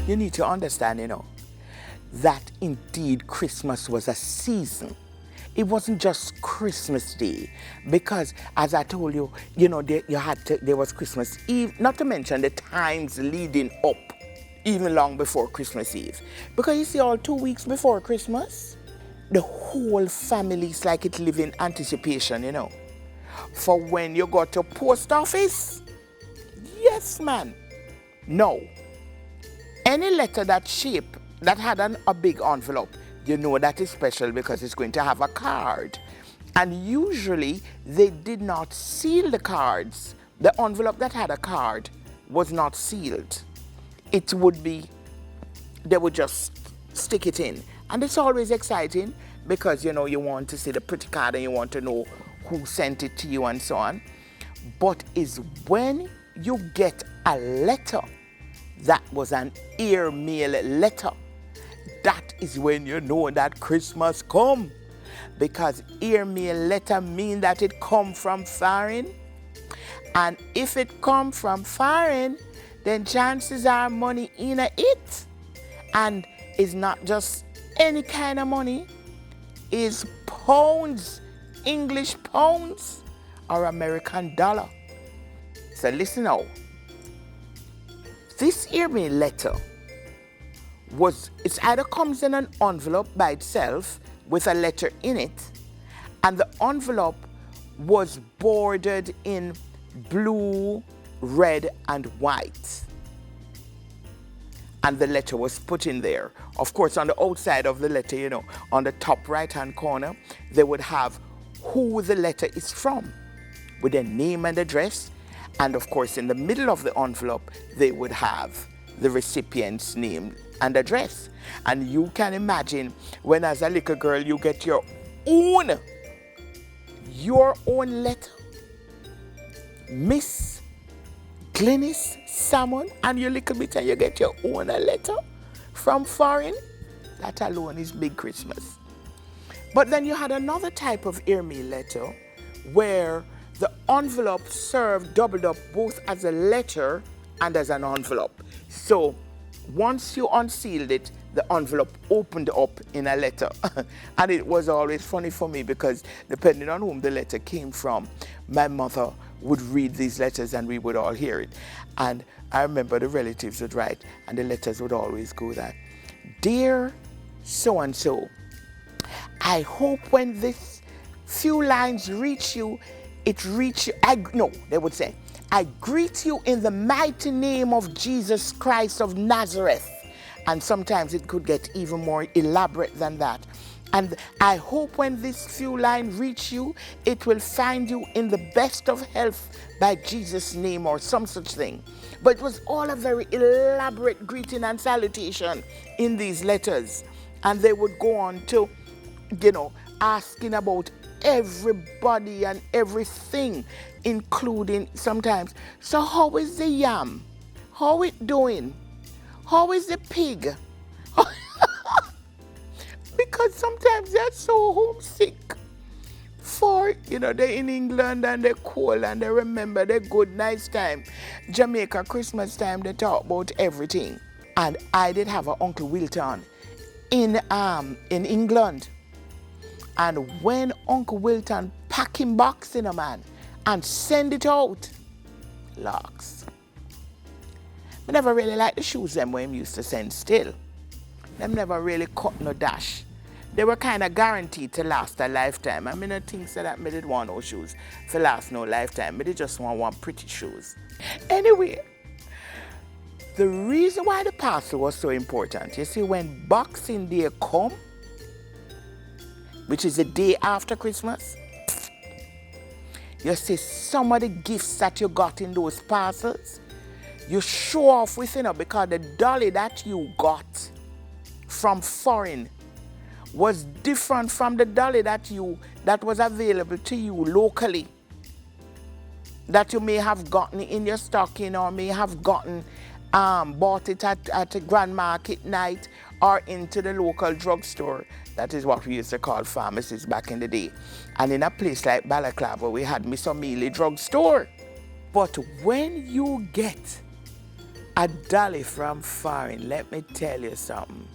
You need to understand, that indeed Christmas was a season. It wasn't just Christmas Day, because as I told you, there was Christmas Eve, not to mention the times leading up, even long before Christmas Eve. Because you see, all 2 weeks before Christmas, the whole family is like it live in anticipation, for when you go to post office. Yes, man. No. Any letter that had a big envelope, that is special because it's going to have a card. And usually they did not seal the cards. The envelope that had a card was not sealed. They would just stick it in. And it's always exciting because, you want to see the pretty card and you want to know who sent it to you and so on. But it's when you get a letter that was an airmail letter, that is when you know that Christmas come. Because airmail letter mean that it come from foreign. And if it come from foreign, then chances are money in it. And it's not just any kind of money. It's pounds, English pounds, or American dollar. So listen now. This airmail letter it either comes in an envelope by itself with a letter in it, and the envelope was bordered in blue, red, and white. And the letter was put in there. Of course, on the outside of the letter, on the top right-hand corner, they would have who the letter is from, with their name and address. And of course, in the middle of the envelope, they would have the recipient's name and address. And you can imagine when, as a little girl, you get your own letter. Miss Glynis Salmon, and you little bit and you get your own letter from foreign. That alone is big Christmas. But then you had another type of airmail letter where the envelope doubled up both as a letter and as an envelope. So once you unsealed it, the envelope opened up in a letter. And it was always funny for me because depending on whom the letter came from, my mother would read these letters and we would all hear it. And I remember the relatives would write, and the letters would always go that, "Dear so-and-so, I hope when this few lines reach you, they would say, I greet you in the mighty name of Jesus Christ of Nazareth." And sometimes it could get even more elaborate than that. "And I hope when this few lines reach you, it will find you in the best of health by Jesus' name," or some such thing. But it was all a very elaborate greeting and salutation in these letters. And they would go on to, asking about everybody and everything, including sometimes, "So how is the yam? How it doing? How is the pig?" Because sometimes they're so homesick for, they're in England and they're cold and they remember the good, nice time. Jamaica, Christmas time, they talk about everything. And I did have an Uncle Wilton in England. And when Uncle Wilton pack him box in a man and send it out, locks. I never really liked the shoes them when he used to send still. Them never really cut no dash. They were kind of guaranteed to last a lifetime. I mean, I think so that I didn't want no shoes for last no lifetime. But they just want pretty shoes. Anyway, the reason why the parcel was so important, you see, when Boxing Day come, which is the day after Christmas, you see some of the gifts that you got in those parcels, you show off with, because the dolly that you got from foreign was different from the dolly that was available to you locally, that you may have gotten in your stocking or may have gotten bought it at a grand market night or into the local drugstore. That is what we used to call pharmacies back in the day. And in a place like Balaclava, we had Miss O'Mealy drugstore. But when you get A dolly from foreign, let me tell you something.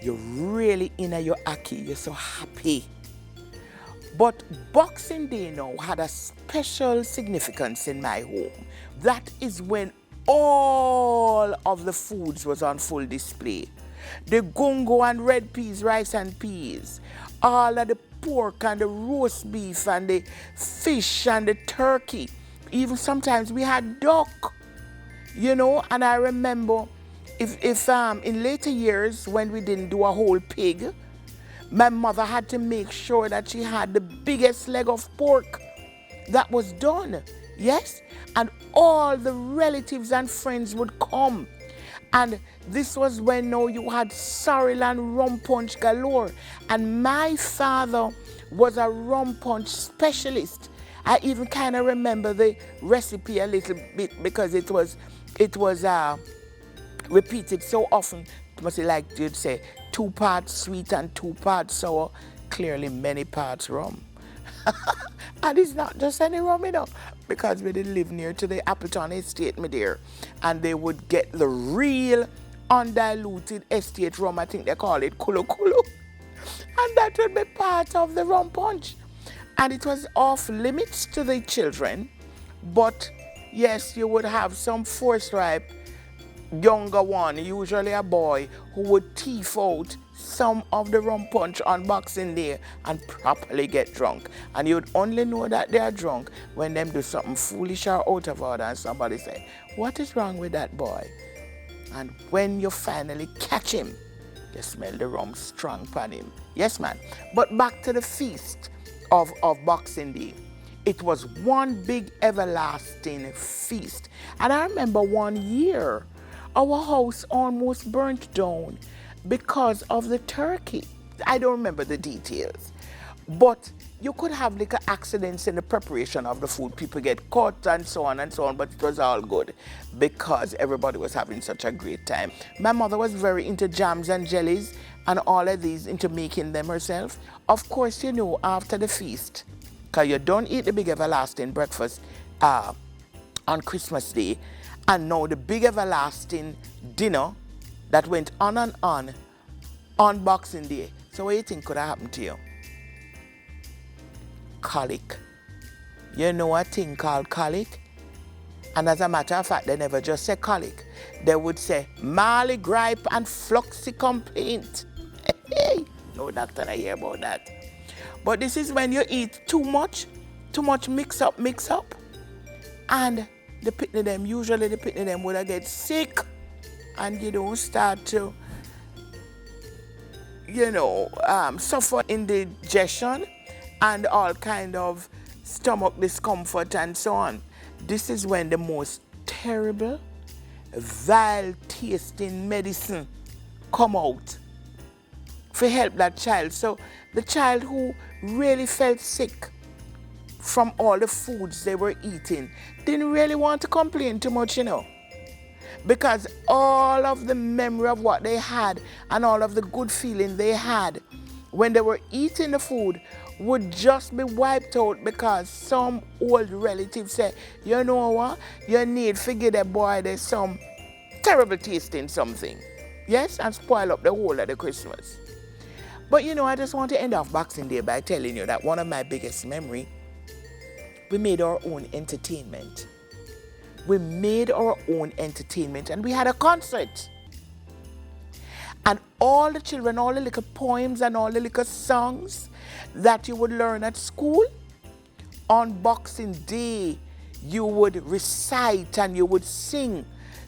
You're really in your aki, you're so happy. But Boxing Day now had a special significance in my home. That is when all of the foods was on full display. The gongo and red peas, rice and peas, all of the pork and the roast beef and the fish and the turkey. Even sometimes we had duck, and I remember if in later years when we didn't do a whole pig, my mother had to make sure that she had the biggest leg of pork that was done. Yes? And all the relatives and friends would come. And this was when you had sorrel and rum punch galore. And my father was a rum punch specialist. I even kind of remember the recipe a little bit because it was repeated so often. Must be like you'd say, 2 parts sweet and 2 parts sour, clearly many parts rum. And it's not just any rum, because we did live near to the Appleton estate, my dear, and they would get the real undiluted estate rum. I think they call it Kulu Kulu, and that would be part of the rum punch. And it was off limits to the children, but yes, you would have some forthright younger one, usually a boy, who would teeth out some of the rum punch on Boxing Day and properly get drunk. And you'd only know that they are drunk when them do something foolish or out of order and somebody say, "What is wrong with that boy?" And when you finally catch him, you smell the rum strong upon him. Yes, man. But back to the feast of Boxing Day. It was one big everlasting feast. And I remember one year, our house almost burnt down because of the turkey. I don't remember the details. But you could have little accidents in the preparation of the food. People get caught and so on, but it was all good because everybody was having such a great time. My mother was very into jams and jellies and all of these, into making them herself. Of course, after the feast, because you don't eat the big everlasting breakfast on Christmas Day, and now the big everlasting dinner that went on and on Boxing Day. So what do you think could have happened to you? Colic. You know a thing called colic? And as a matter of fact, they never just say colic. They would say Marley gripe and fluxy complaint. Hey, no doctor I hear about that. But this is when you eat too much mix up, and usually the pitney them would get sick, and you don't start to, suffer indigestion and all kind of stomach discomfort and so on. This is when the most terrible, vile tasting medicine come out for help that child. So the child who really felt sick from all the foods they were eating didn't really want to complain too much, because all of the memory of what they had and all of the good feeling they had when they were eating the food would just be wiped out because some old relative said, "You know what, you need to give that boy there's some terrible tasting something." Yes, and spoil up the whole of the Christmas. But I just want to end off Boxing Day by telling you that one of my biggest memories, we made our own entertainment. We made our own entertainment and we had a concert. And all the children, all the little poems and all the little songs that you would learn at school, on Boxing Day, you would recite and you would sing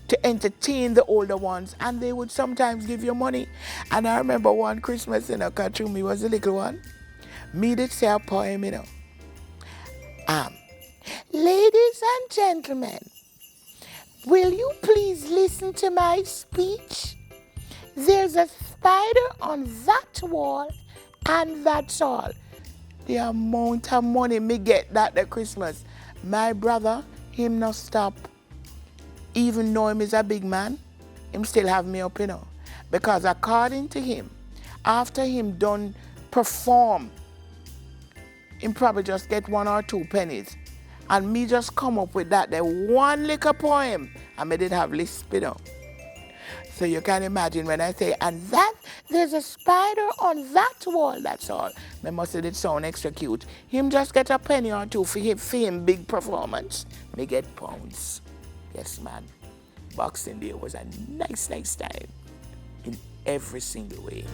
to entertain the older ones, and they would sometimes give you money. And I remember one Christmas, Kachumi was the little one. Me did say a poem, "Ladies and gentlemen, will you please listen to my speech? There's a spider on that wall, and that's all." The amount of money me get that Christmas, my brother, him not stop. Even though him is a big man, him still have me up, because according to him, after him done perform, him probably just get 1 or 2 pennies. And me just come up with that, the one little poem, and me did have lisp, you know. So you can imagine when I say, and that, there's a spider on that wall, that's all. Me must have it sound extra cute. Him just get a penny or two for him big performance. Me get pounds. Yes, man. Boxing Day was a nice time in every single way.